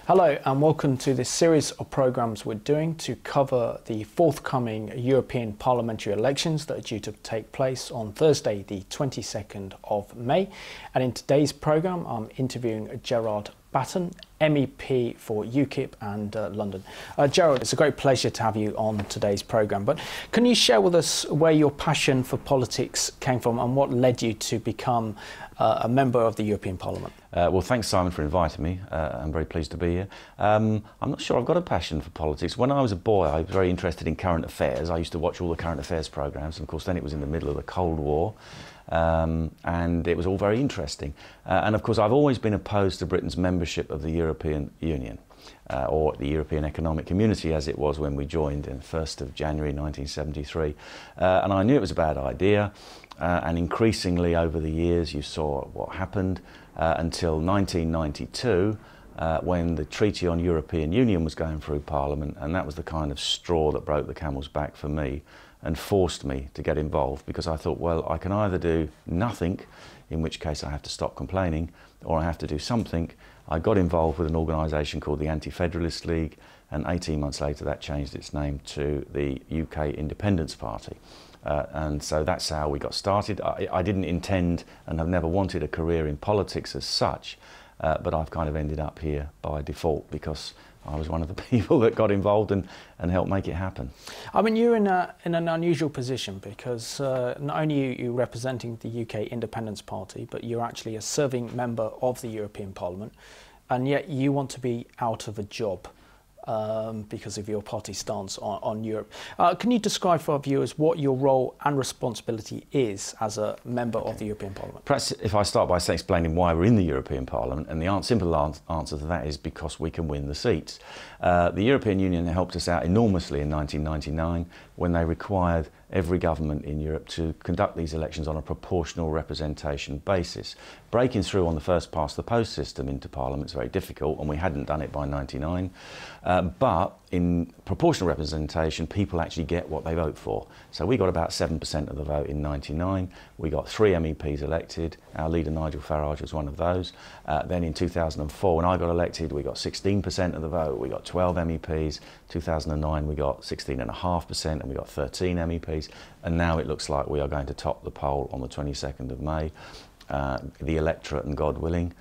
Hello and welcome to this series of programmes we're doing to cover the forthcoming European Parliamentary elections that are due to take place on Thursday the 22nd of May. And in today's programme I'm interviewing Gerard Batten, MEP for UKIP and London. Gerald, it's a great pleasure to have you on today's programme, but can you share with us where your passion for politics came from and what led you to become a member of the European Parliament? Well, thanks Simon for inviting me. I'm very pleased to be here. I'm not sure I've got a passion for politics. When I was a boy I was very interested in current affairs. I used to watch all the current affairs programmes, and of course then it was in the middle of the Cold War. And it was all very interesting. And of course I've always been opposed to Britain's membership of the European Union, or the European Economic Community as it was when we joined on 1st of January 1973. And I knew it was a bad idea, and increasingly over the years you saw what happened until 1992, when the Treaty on European Union was going through Parliament, and that was the kind of straw that broke the camel's back for me and forced me to get involved, because I thought, well, I can either do nothing, in which case I have to stop complaining, or I have to do something. I got involved with an organisation called the Anti-Federalist League, and 18 months later that changed its name to the UK Independence Party. And so that's how we got started. I didn't intend and have never wanted a career in politics as such, but I've kind of ended up here by default because I was one of the people that got involved and helped make it happen. I mean, you're in an unusual position because not only are you representing the UK Independence Party, but you're actually a serving member of the European Parliament, and yet you want to be out of a job because of your party stance on Europe. Can you describe for our viewers what your role and responsibility is as a member of the European Parliament? Perhaps if I start by explaining why we're in the European Parliament, and the simple answer to that is because we can win the seats. The European Union helped us out enormously in 1999 when they required every government in Europe to conduct these elections on a proportional representation basis. Breaking through on the first past the post system into Parliament is very difficult, and we hadn't done it by '99. But in proportional representation, people actually get what they vote for. So we got about 7% of the vote in '99. We got 3 MEPs elected. Our leader Nigel Farage was one of those. Then in 2004, when I got elected, we got 16% of the vote. We got 12 MEPs. 2009 we got 16.5%, and we got 13 MEPs. And now it looks like we are going to top the poll on the 22nd of May, the electorate and God willing.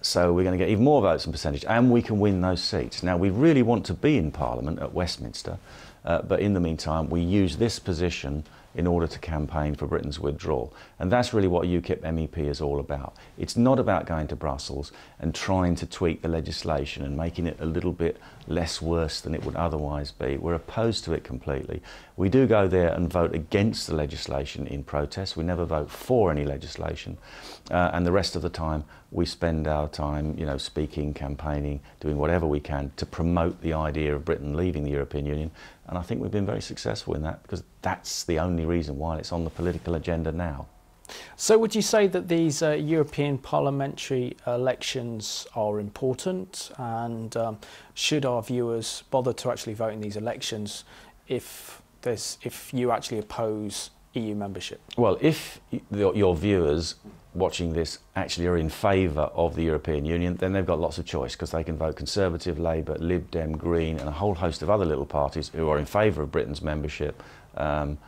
So we're going to get even more votes and percentage, and we can win those seats. Now we really want to be in Parliament at Westminster, but in the meantime we use this position in order to campaign for Britain's withdrawal. And that's really what UKIP MEP is all about. It's not about going to Brussels and trying to tweak the legislation and making it a little bit less worse than it would otherwise be. We're opposed to it completely. We do go there and vote against the legislation in protest. We never vote for any legislation. And the rest of the time we spend our time, speaking, campaigning, doing whatever we can to promote the idea of Britain leaving the European Union. And I think we've been very successful in that, because that's the only reason why it's on the political agenda now. So would you say that these European parliamentary elections are important, and should our viewers bother to actually vote in these elections if you actually oppose EU membership? Well, if your viewers watching this actually are in favour of the European Union, then they've got lots of choice, because they can vote Conservative, Labour, Lib Dem, Green and a whole host of other little parties who are in favour of Britain's membership, and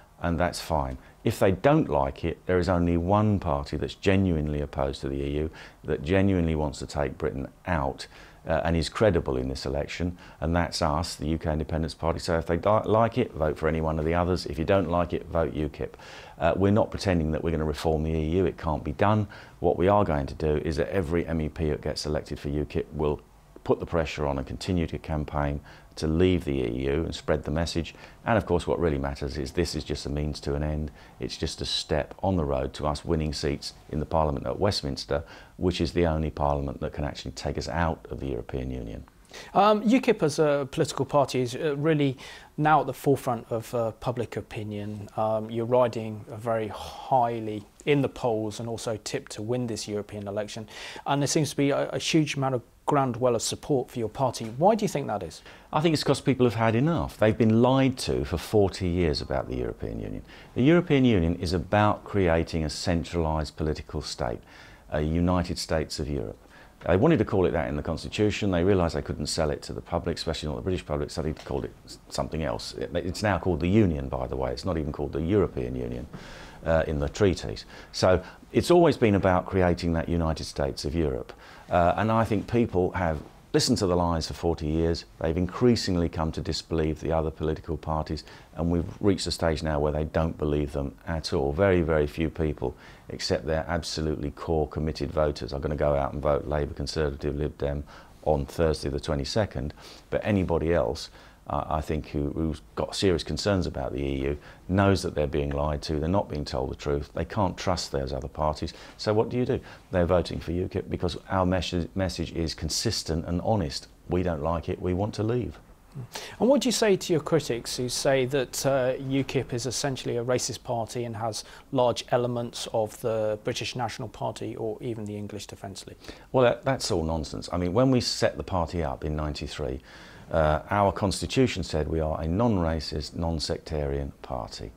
that's fine. If they don't like it, there is only one party that's genuinely opposed to the EU, that genuinely wants to take Britain out, and is credible in this election, and that's us, the UK Independence Party. So if they like it, vote for any one of the others. If you don't like it, vote UKIP. We're not pretending that we're going to reform the EU. It can't be done. What we are going to do is that every MEP that gets elected for UKIP will put the pressure on and continue to campaign to leave the EU and spread the message. And of course what really matters is this is just a means to an end. It's just a step on the road to us winning seats in the Parliament at Westminster, which is the only Parliament that can actually take us out of the European Union. UKIP as a political party is really now at the forefront of public opinion. You're riding very highly in the polls and also tipped to win this European election. And there seems to be a huge amount of groundwell of support for your party. Why do you think that is? I think it's because people have had enough. They've been lied to for 40 years about the European Union. The European Union is about creating a centralised political state, a United States of Europe. They wanted to call it that in the Constitution. They realised they couldn't sell it to the public, especially not the British public, so they called it something else. It's now called the Union, by the way. It's not even called the European Union in the treaties. So it's always been about creating that United States of Europe. And I think people have listened to the lies for 40 years. They've increasingly come to disbelieve the other political parties, and we've reached a stage now where they don't believe them at all. Very, very few people, except their absolutely core committed voters, are going to go out and vote Labour, Conservative, Lib Dem on Thursday the 22nd. But anybody else, I think, who's got serious concerns about the EU knows that they're being lied to, they're not being told the truth, they can't trust those other parties. So what do? They're voting for UKIP because our message is consistent and honest. We don't like it, we want to leave. And what do you say to your critics who say that UKIP is essentially a racist party and has large elements of the British National Party or even the English Defence League? Well, that's all nonsense. I mean, when we set the party up in '93, our constitution said we are a non-racist, non-sectarian party.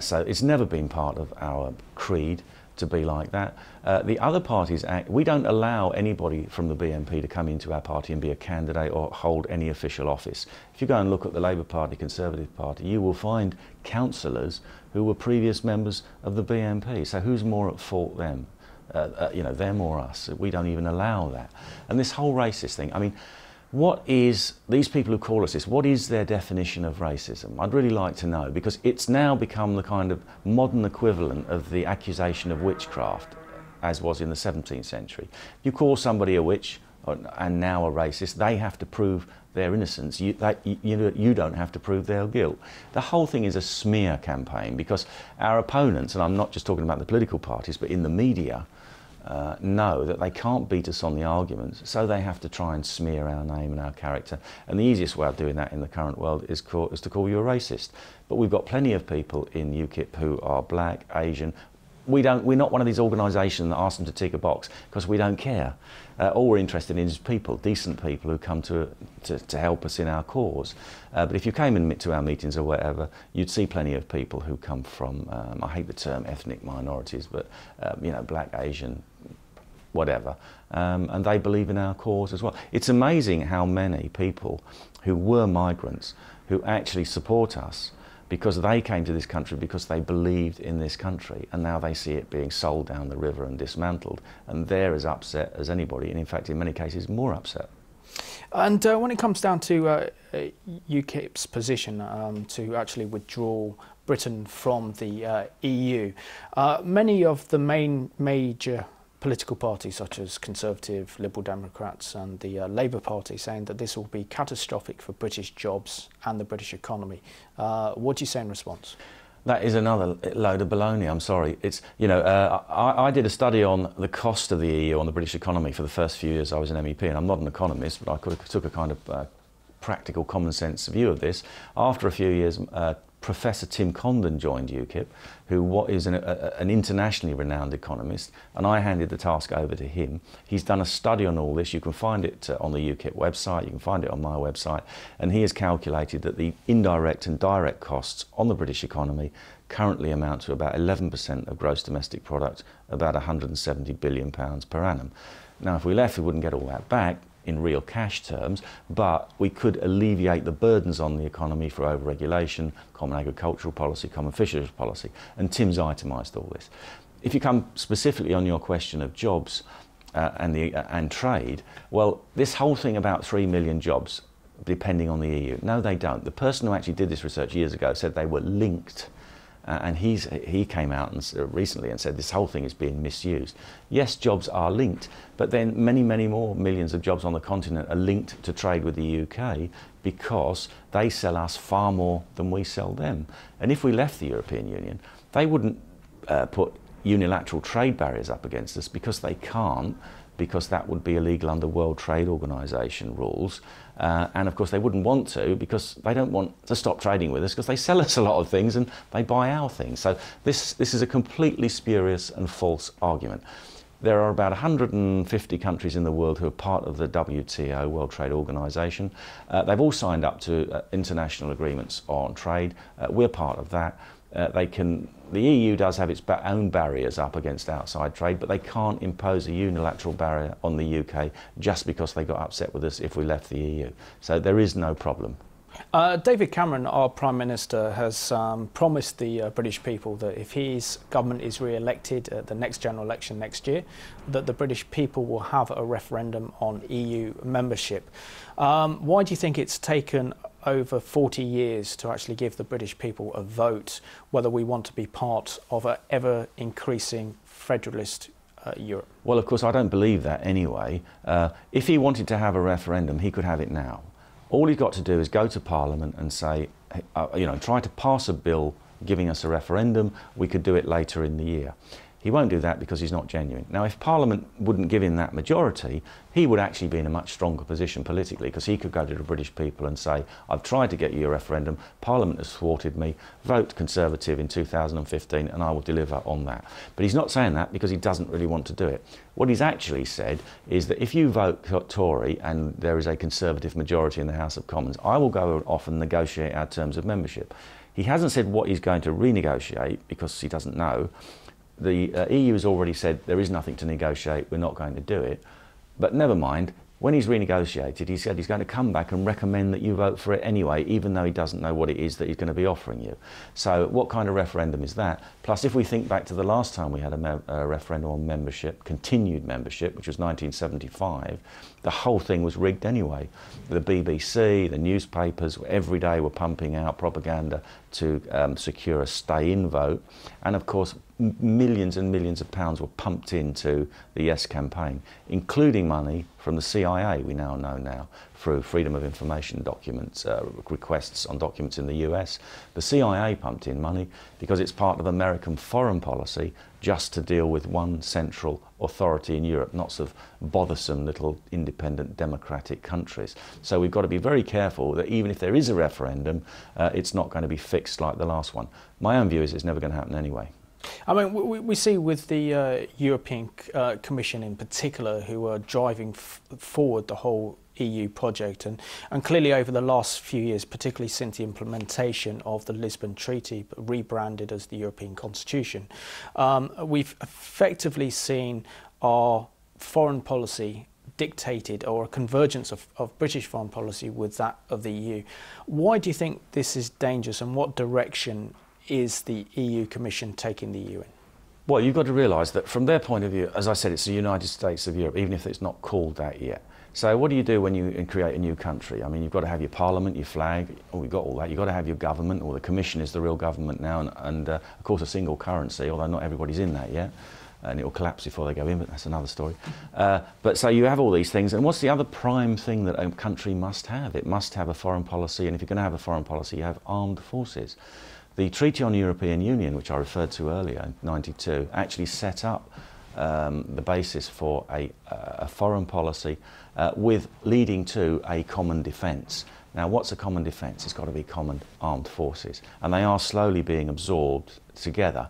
So it's never been part of our creed to be like that. The other parties, we don't allow anybody from the BNP to come into our party and be a candidate or hold any official office. If you go and look at the Labour Party, Conservative Party, you will find councillors who were previous members of the BNP. So who's more at fault then? You know, them or us? We don't even allow that. And this whole racist thing, I mean, what is, these people who call us this, what is their definition of racism? I'd really like to know, because it's now become the kind of modern equivalent of the accusation of witchcraft, as was in the 17th century. You call somebody a witch and now a racist, they have to prove their innocence. You don't have to prove their guilt. The whole thing is a smear campaign, because our opponents, and I'm not just talking about the political parties, but in the media, know that they can't beat us on the arguments, so they have to try and smear our name and our character. And the easiest way of doing that in the current world is to call you a racist. But we've got plenty of people in UKIP who are black, Asian. We're not one of these organisations that ask them to tick a box, because we don't care. All we're interested in is people, decent people who come to help us in our cause. But if you came to our meetings or whatever, you'd see plenty of people who come from, I hate the term ethnic minorities, but you know, black, Asian, whatever, and they believe in our cause as well. It's amazing how many people who were migrants who actually support us because they came to this country because they believed in this country, and now they see it being sold down the river and dismantled, and they're as upset as anybody, and in fact in many cases more upset. And when it comes down to UKIP's position to actually withdraw Britain from the EU, many of the major political parties such as Conservative, Liberal Democrats and the Labour Party saying that this will be catastrophic for British jobs and the British economy. What do you say in response? That is another load of baloney, I'm sorry. It's, you know, I did a study on the cost of the EU on the British economy for the first few years I was an MEP, and I'm not an economist, but I took a kind of practical common sense view of this. After a few years, Professor Tim Condon joined UKIP, who is an internationally renowned economist, and I handed the task over to him. He's done a study on all this. You can find it on the UKIP website, you can find it on my website, and he has calculated that the indirect and direct costs on the British economy currently amount to about 11% of gross domestic product, about £170 billion per annum. Now, if we left, we wouldn't get all that back in real cash terms, but we could alleviate the burdens on the economy for over-regulation, common agricultural policy, common fisheries policy, and Tim's itemised all this. If you come specifically on your question of jobs and trade, well, this whole thing about 3 million jobs depending on the EU, no they don't. The person who actually did this research years ago said they were linked. And he came out recently and said this whole thing is being misused. Yes, jobs are linked, but then many, many more millions of jobs on the continent are linked to trade with the UK because they sell us far more than we sell them. And if we left the European Union, they wouldn't put unilateral trade barriers up against us because they can't, because that would be illegal under World Trade Organization rules. And of course they wouldn't want to, because they don't want to stop trading with us, because they sell us a lot of things and they buy our things. So this is a completely spurious and false argument. There are about 150 countries in the world who are part of the WTO, World Trade Organization. They've all signed up to international agreements on trade. We're part of that. They can the EU does have its own barriers up against outside trade, but they can't impose a unilateral barrier on the UK just because they got upset with us if we left the EU. So there is no problem. David Cameron, our Prime Minister, has promised the British people that if his government is re-elected at the next general election next year, that the British people will have a referendum on EU membership. Why do you think it's taken over 40 years to actually give the British people a vote whether we want to be part of an ever-increasing federalist Europe? Well, of course, I don't believe that anyway. If he wanted to have a referendum, he could have it now. All he's got to do is go to Parliament and say, try to pass a bill giving us a referendum. We could do it later in the year. He won't do that because he's not genuine. Now, if Parliament wouldn't give him that majority, he would actually be in a much stronger position politically, because he could go to the British people and say, I've tried to get you a referendum, Parliament has thwarted me, vote Conservative in 2015 and I will deliver on that. But he's not saying that because he doesn't really want to do it. What he's actually said is that if you vote Tory and there is a Conservative majority in the House of Commons, I will go off and negotiate our terms of membership. He hasn't said what he's going to renegotiate because he doesn't know. The EU has already said there is nothing to negotiate, we're not going to do it. But never mind, when he's renegotiated, he said he's going to come back and recommend that you vote for it anyway, even though he doesn't know what it is that he's going to be offering you. So what kind of referendum is that? Plus, if we think back to the last time we had a referendum on membership, continued membership, which was 1975, the whole thing was rigged anyway. The BBC, the newspapers, every day were pumping out propaganda to secure a stay-in vote. And of course, millions and millions of pounds were pumped into the Yes campaign, including money from the CIA, we now know through Freedom of Information documents, requests on documents in the US. The CIA pumped in money because it's part of American foreign policy just to deal with one central authority in Europe, not sort of bothersome little independent democratic countries. So we've got to be very careful that even if there is a referendum, it's not going to be fixed like the last one. My own view is it's never going to happen anyway. I mean, we see with the European Commission in particular, who are driving forward the whole EU project, and clearly over the last few years, particularly since the implementation of the Lisbon Treaty, rebranded as the European Constitution, we've effectively seen our foreign policy dictated, or a convergence of British foreign policy with that of the EU. Why do you think this is dangerous, and what direction is the EU Commission taking the EU in? Well, you've got to realise that from their point of view, as I said, it's the United States of Europe, even if it's not called that yet. So what do you do when you create a new country? I mean, you've got to have your parliament, your flag, we've got all that. You've got to have your government, or the Commission is the real government now, and of course a single currency, although not everybody's in that yet. And it will collapse before they go in, but that's another story. But so you have all these things, and what's the other prime thing that a country must have? It must have a foreign policy, and if you're going to have a foreign policy, you have armed forces. The Treaty on European Union, which I referred to earlier, in '92, actually set up the basis for a foreign policy with leading to a common defence. Now, what's a common defence? It's got to be common armed forces, and they are slowly being absorbed together.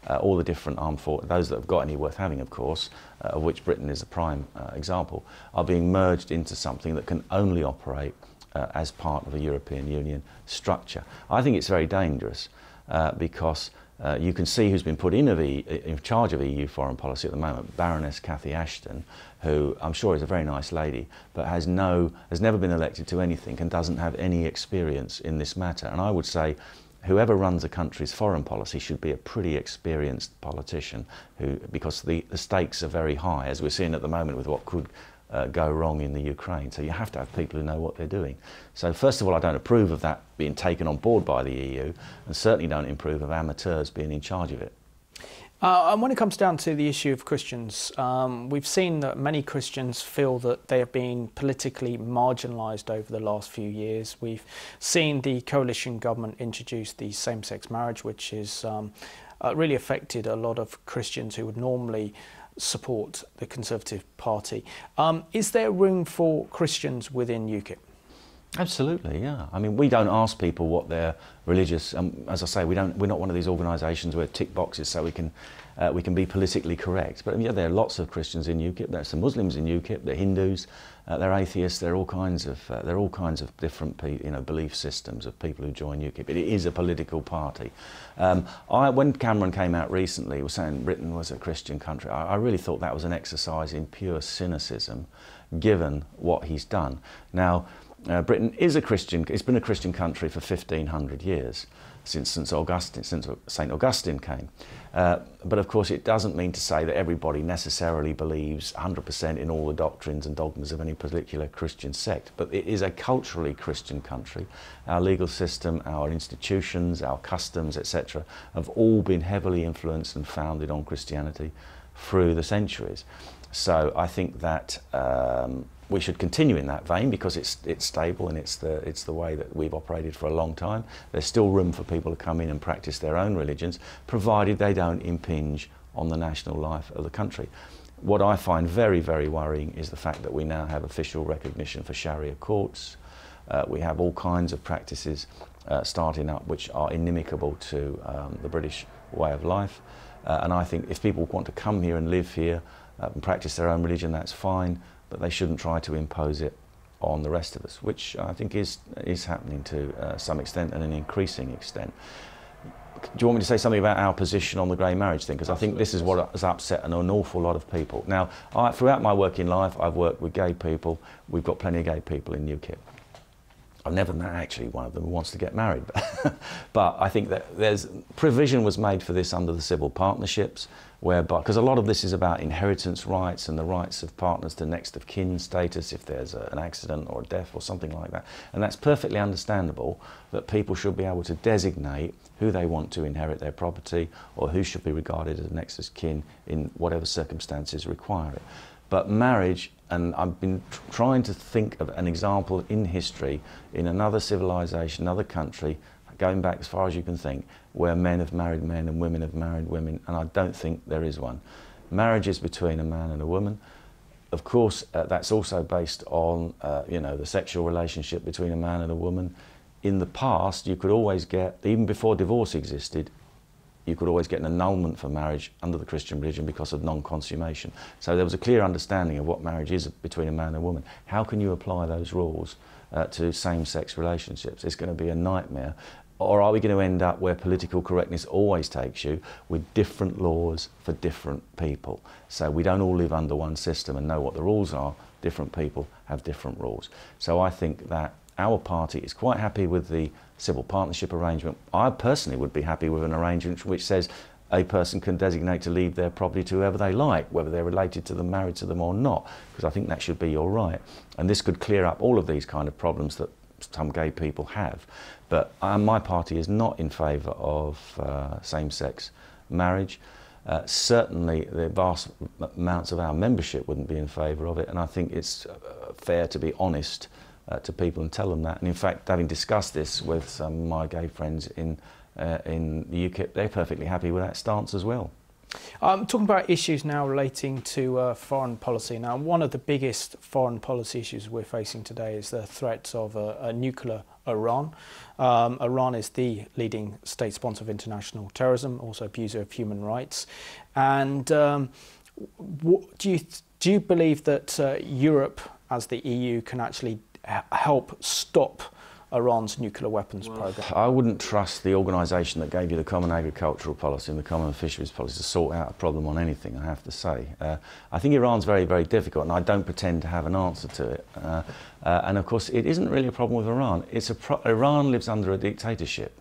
All the different armed forces, those that have got any worth having, of course, of which Britain is a prime example, are being merged into something that can only operate as part of a European Union structure. I think it's very dangerous because you can see who's been put in charge of EU foreign policy at the moment, Baroness Cathy Ashton, who I'm sure is a very nice lady, but has never been elected to anything and doesn't have any experience in this matter. And I would say whoever runs a country's foreign policy should be a pretty experienced politician, because the stakes are very high, as we're seeing at the moment with what could go wrong in the Ukraine. So you have to have people who know what they're doing. So first of all, I don't approve of that being taken on board by the EU, and certainly don't approve of amateurs being in charge of it. And when it comes down to the issue of Christians, we've seen that many Christians feel that they have been politically marginalised over the last few years. We've seen the coalition government introduce the same-sex marriage, which has really affected a lot of Christians who would normally support the Conservative Party. Is there room for Christians within UKIP? Absolutely, yeah. I mean, we don't ask people what their religious. As I say, we're not one of these organisations where tick boxes so we can be politically correct. But yeah, there are lots of Christians in UKIP. There's some Muslims in UKIP. They're Hindus. They're atheists. They're all kinds of different belief systems of people who join UKIP. It is a political party. When Cameron came out recently, he was saying Britain was a Christian country. I really thought that was an exercise in pure cynicism, given what he's done. Now, Britain is a Christian. It's been a Christian country for 1,500 years, since St. Augustine came. But of course, it doesn't mean to say that everybody necessarily believes 100% in all the doctrines and dogmas of any particular Christian sect. But it is a culturally Christian country. Our legal system, our institutions, our customs, etc., have all been heavily influenced and founded on Christianity through the centuries. So I think that we should continue in that vein because it's stable and it's the way that we've operated for a long time. There's still room for people to come in and practice their own religions, provided they don't impinge on the national life of the country. What I find very, very worrying is the fact that we now have official recognition for Sharia courts. We have all kinds of practices starting up which are inimical to the British way of life. And I think if people want to come here and live here and practice their own religion, that's fine. But they shouldn't try to impose it on the rest of us, which I think is happening to some extent and an increasing extent. Do you want me to say something about our position on the grey marriage thing? Because I think this is what has upset an awful lot of people. Now, throughout my working life, I've worked with gay people. We've got plenty of gay people in UKIP. I've never met actually one of them who wants to get married. But I think that provision was made for this under the civil partnerships, whereby, because a lot of this is about inheritance rights and the rights of partners to next of kin status if there's an accident or a death or something like that. And that's perfectly understandable that people should be able to designate who they want to inherit their property or who should be regarded as next of kin in whatever circumstances require it. But marriage, and I've been trying to think of an example in history, in another civilization, another country, going back as far as you can think, where men have married men and women have married women, and I don't think there is one. Marriage is between a man and a woman. Of course, that's also based on, the sexual relationship between a man and a woman. In the past, you could always get, even before divorce existed, you could always get an annulment for marriage under the Christian religion because of non-consummation. So there was a clear understanding of what marriage is between a man and a woman. How can you apply those rules to same-sex relationships? It's going to be a nightmare. Or are we going to end up where political correctness always takes you with different laws for different people? So we don't all live under one system and know what the rules are. Different people have different rules. So I think that our party is quite happy with the civil partnership arrangement. I personally would be happy with an arrangement which says a person can designate to leave their property to whoever they like, whether they're related to them, married to them or not, because I think that should be your right. And this could clear up all of these kind of problems that some gay people have. But my party is not in favour of same-sex marriage. Certainly the vast amounts of our membership wouldn't be in favour of it, and I think it's fair to be honest to people and tell them that. And in fact, having discussed this with some of my gay friends in the UKIP, they're perfectly happy with that stance as well. Talking about issues now relating to foreign policy. Now, one of the biggest foreign policy issues we're facing today is the threat of a nuclear Iran. Iran is the leading state sponsor of international terrorism, also abuser of human rights. And do you believe that Europe, as the EU, can actually help stop Iran's nuclear weapons program? I wouldn't trust the organisation that gave you the Common Agricultural Policy and the Common Fisheries Policy to sort out a problem on anything, I have to say. I think Iran's very, very difficult, and I don't pretend to have an answer to it. And of course, it isn't really a problem with Iran. Iran lives under a dictatorship.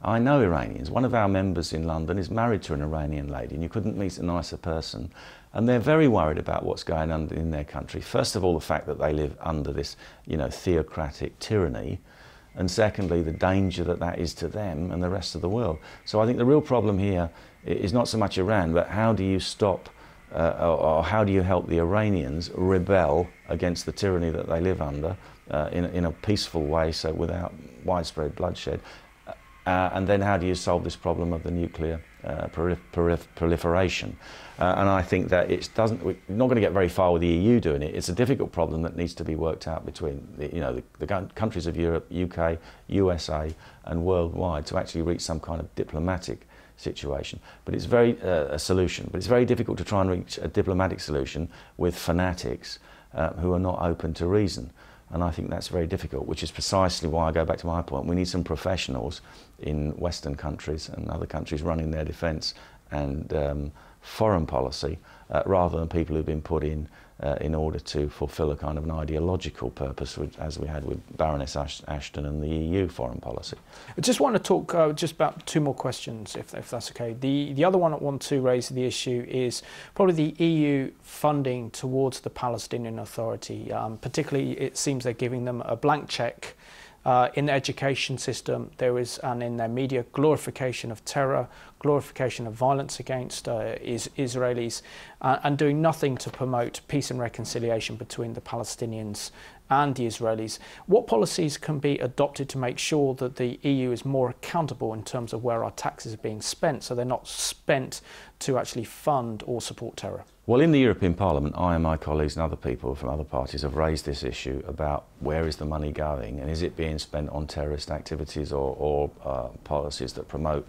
I know Iranians. One of our members in London is married to an Iranian lady, and you couldn't meet a nicer person. And they're very worried about what's going on in their country. First of all, the fact that they live under this, theocratic tyranny, and secondly, the danger that that is to them and the rest of the world. So I think the real problem here is not so much Iran, but how do you stop or how do you help the Iranians rebel against the tyranny that they live under in a peaceful way, so without widespread bloodshed? And then how do you solve this problem of the nuclear proliferation? And I think that we're not going to get very far with the EU doing it. It's a difficult problem that needs to be worked out between the countries of Europe, UK, USA and worldwide to actually reach some kind of diplomatic situation. But it's a solution. But it's very difficult to try and reach a diplomatic solution with fanatics who are not open to reason. And I think that's very difficult, which is precisely why I go back to my point. We need some professionals in Western countries and other countries running their defence and foreign policy rather than people who've been put in order to fulfil a kind of an ideological purpose, as we had with Baroness Ashton and the EU foreign policy. I just want to talk just about two more questions, if that's okay. The other one I want to raise the issue is probably the EU funding towards the Palestinian Authority. Particularly, it seems they're giving them a blank cheque. In the education system, there is, and in their media, glorification of terror, glorification of violence against Israelis, and doing nothing to promote peace and reconciliation between the Palestinians and the Israelis. What policies can be adopted to make sure that the EU is more accountable in terms of where our taxes are being spent, so they're not spent to actually fund or support terror? Well, in the European Parliament, I and my colleagues and other people from other parties have raised this issue about where is the money going and is it being spent on terrorist activities or policies that promote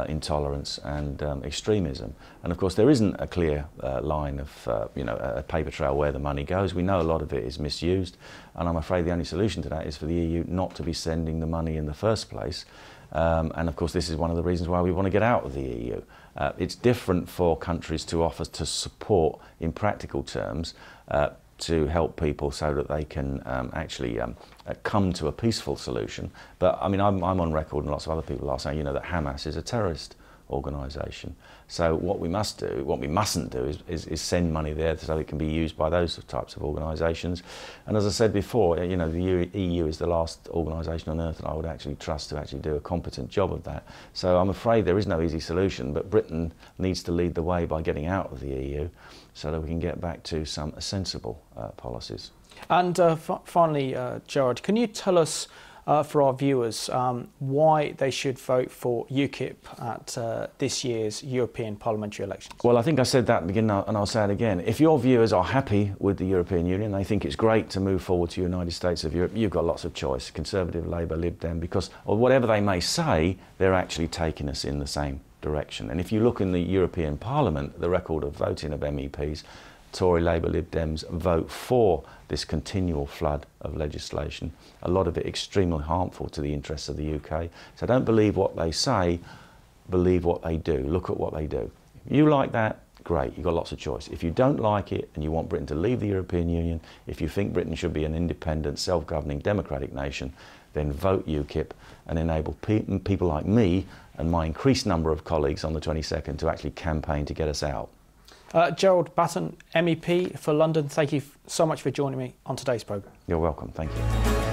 intolerance and extremism. And of course there isn't a clear line of a paper trail where the money goes. We know a lot of it is misused, and I'm afraid the only solution to that is for the EU not to be sending the money in the first place. And of course this is one of the reasons why we want to get out of the EU. It's different for countries to offer to support in practical terms to help people so that they can actually come to a peaceful solution. But I mean, I'm on record and lots of other people are saying, that Hamas is a terrorist organisation. So what we mustn't do is send money there so it can be used by those types of organisations. And as I said before, the EU is the last organisation on earth that I would actually trust to actually do a competent job of that. So I'm afraid there is no easy solution, but Britain needs to lead the way by getting out of the EU so that we can get back to some sensible policies. And finally, Gerard, can you tell us for our viewers why they should vote for UKIP at this year's European Parliamentary elections? Well, I think I said that at the beginning and I'll say it again. If your viewers are happy with the European Union, they think it's great to move forward to the United States of Europe, you've got lots of choice, Conservative, Labour, Lib Dem, because or whatever they may say, they're actually taking us in the same direction. And if you look in the European Parliament, the record of voting of MEPs, Tory, Labour, Lib Dems vote for this continual flood of legislation, a lot of it extremely harmful to the interests of the UK. So don't believe what they say, believe what they do. Look at what they do. If you like that, great, you've got lots of choice. If you don't like it and you want Britain to leave the European Union, if you think Britain should be an independent, self-governing, democratic nation, then vote UKIP and enable people like me and my increased number of colleagues on the 22nd to actually campaign to get us out. Gerald, Batten, MEP for London, thank you so much for joining me on today's programme. You're welcome, thank you.